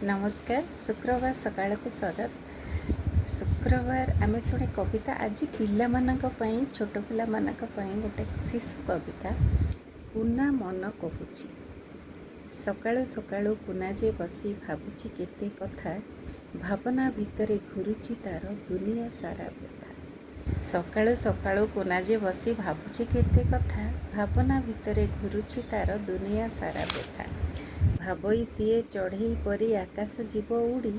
नमस्कार। शुक्रवार सकाळ को स्वागत। शुक्रवार आमे शुणे कविता आज पिला मानक पई छोट पिला मानक पई गोटे शिशु कविता कुना मन कहूची। सकाळु सकाळु कुना जे बसी भाबुची केते कथा, भावना भितरे घुरुची तार दुनिया सारा व्यथा। सकाळु सकाळु कुना जे बसी भाबुची केते कथा, भावना भितरे घुरुची तार दुनिया सारा व्यथा। भाबई सीए चढ़ई परी आकाश जीव उड़ी,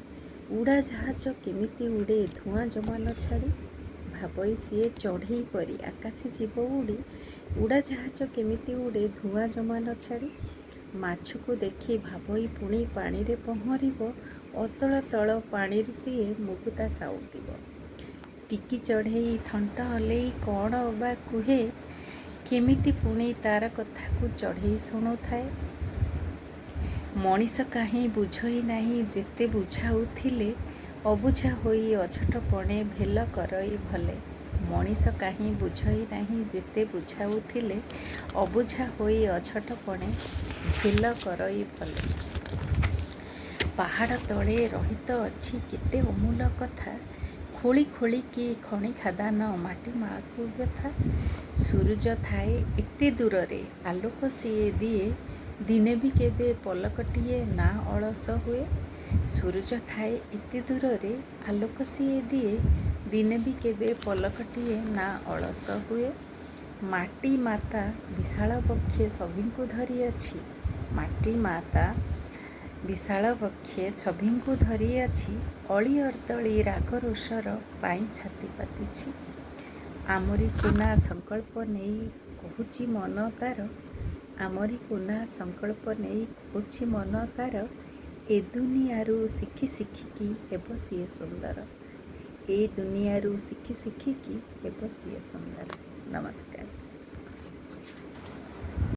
उड़ा जहाज केमिति उड़े धुआं जमा न छाड़ी। भाबई सीए चढ़ई परी आकाश जीव उड़ी, उड़ा जहाज केमिति उड़े धुआं जमा न छाड़ी। माछको देखी भाबई पुणी पानी रे पहरिब, अतल तल पानी सीए मुकुता साउटिब। टिकी चढ़ई थंट हलेई कौन बा कुहे, केमिति पुणी तार कथा को चढ़ई शुणुथाए। मनीष काहीं बुझई नाही जेते बुझाउथिले, अबुझा होई अझटपणे भेल करई भले। मनीष काहीं बुझई नाही जेते बुझाउथिले, अबुझा होई अझटपणे भेल करई भले। पहाड़ तले रहित अछि केते अमूल कथा, खोली खोली कि खଣି खादान माटी माकु व्यथा। सूरज थाए एते दूररे आलोक सिए दिए, दिने भी केबे पलकटिए ना अलस हुए। सूरज थाए एते दूररे आलोक सिए दिए, दिने भी केबे पलकटिए ना अलस हुए। माटी माता विशाल बक्षे सभिंकु धरी अछि, माटी माता विशाल बक्षे सभिंकु धरी अछि, अली अर्दली राग रोषर पाई छाती पातिछि। आमरी कुना संकल्प नेई कहूची मन तार, आमरी कुना संकल्प नेई कहूची मन तार, ए दुनियारू शिखी शिखिकी हेब सिए सुंदर। ए दुनियारू शिखी शिखिकी हेब सिए सुंदर। नमस्कार।